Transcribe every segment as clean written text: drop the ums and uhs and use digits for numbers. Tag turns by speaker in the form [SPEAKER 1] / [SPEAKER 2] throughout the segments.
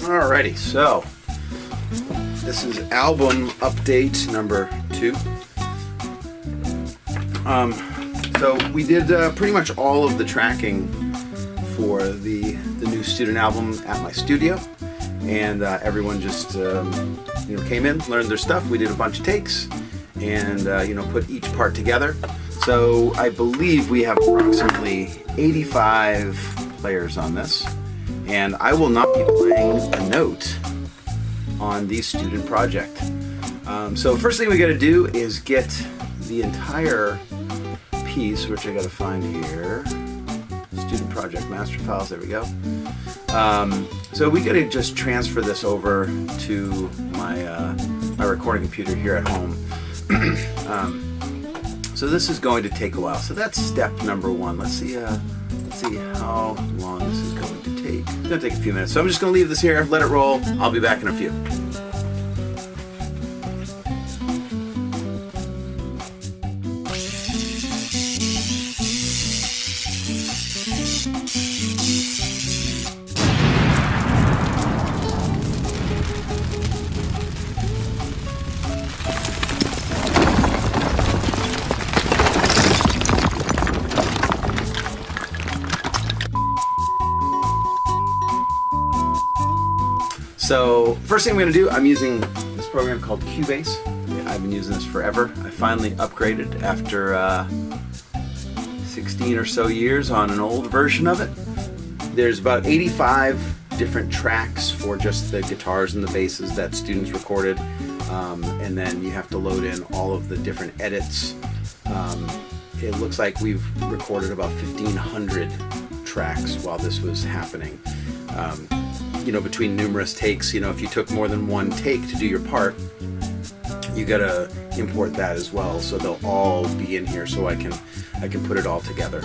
[SPEAKER 1] Alrighty, so this is album update number 2. So we did pretty much all of the tracking for the new student album at my studio, and everyone just came in, learned their stuff. We did a bunch of takes, and put each part together. So I believe we have approximately 85 players on this, and I will not be playing a note on the student project. So first thing we got to do is get the entire piece, which I got to find here. Student project master files. There we go. So we got to just transfer this over to my my recording computer here at home. So this is going to take a while. So that's step number 1. Let's see how long this is going to take. It's going to take a few minutes. So I'm just going to leave this here, let it roll. I'll be back in a few. So first thing I'm going to do, I'm using this program called Cubase. I've been using this forever. I finally upgraded after 16 or so years on an old version of it. There's about 85 different tracks for just the guitars and the basses that students recorded, and then you have to load in all of the different edits. It looks like we've recorded about 1,500 tracks while this was happening. Between numerous takes, if you took more than one take to do your part, you gotta import that as well, so they'll all be in here so I can put it all together.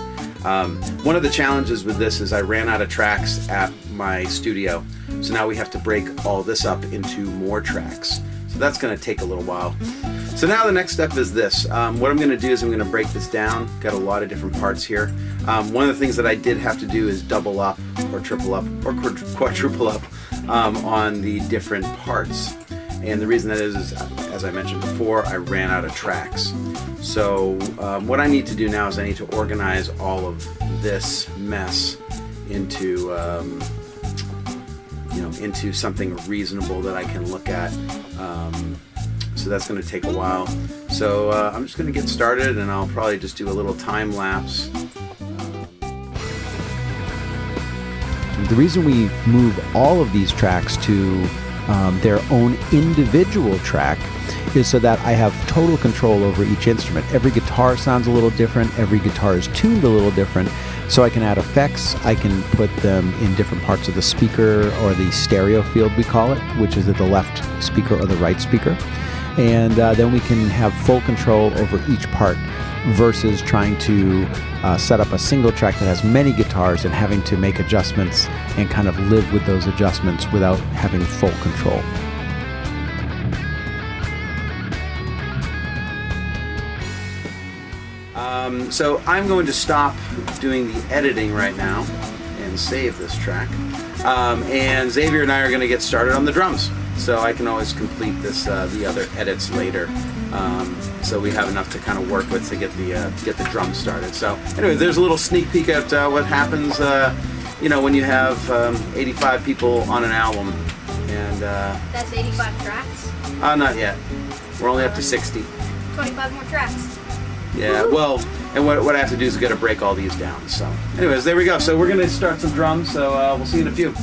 [SPEAKER 1] One of the challenges with this is I ran out of tracks at my studio, so now we have to break all this up into more tracks. So that's gonna take a little while. So now the next step is this. What I'm gonna do is I'm gonna break this down. Got a lot of different parts here. One of the things that I did have to do is double up or triple up or quadruple up on the different parts. And the reason that is, as I mentioned before, I ran out of tracks. So what I need to do now is I need to organize all of this mess into into something reasonable that I can look at. So that's going to take a while. So I'm just going to get started, and I'll probably just do a little time lapse.
[SPEAKER 2] The reason we move all of these tracks to their own individual track is so that I have total control over each instrument. Every guitar sounds a little different. Every guitar is tuned a little different. So I can add effects. I can put them in different parts of the speaker, or the stereo field we call it, which is at the left speaker or the right speaker. And then we can have full control over each part versus trying to set up a single track that has many guitars and having to make adjustments and kind of live with those adjustments without having full control.
[SPEAKER 1] So I'm going to stop doing the editing right now and save this track. And Xavier and I are going to get started on the drums. So I can always complete this, the other edits later. So we have enough to kind of work with to get the drums started. So anyway, there's a little sneak peek at what happens, when you have 85 people on an album. And
[SPEAKER 3] that's 85 tracks?
[SPEAKER 1] Not yet. We're only up to 60.
[SPEAKER 3] 25 more tracks.
[SPEAKER 1] Yeah, well, and what I have to do is got to break all these down. So anyways, there we go. So we're going to start some drums. So we'll see you in a few.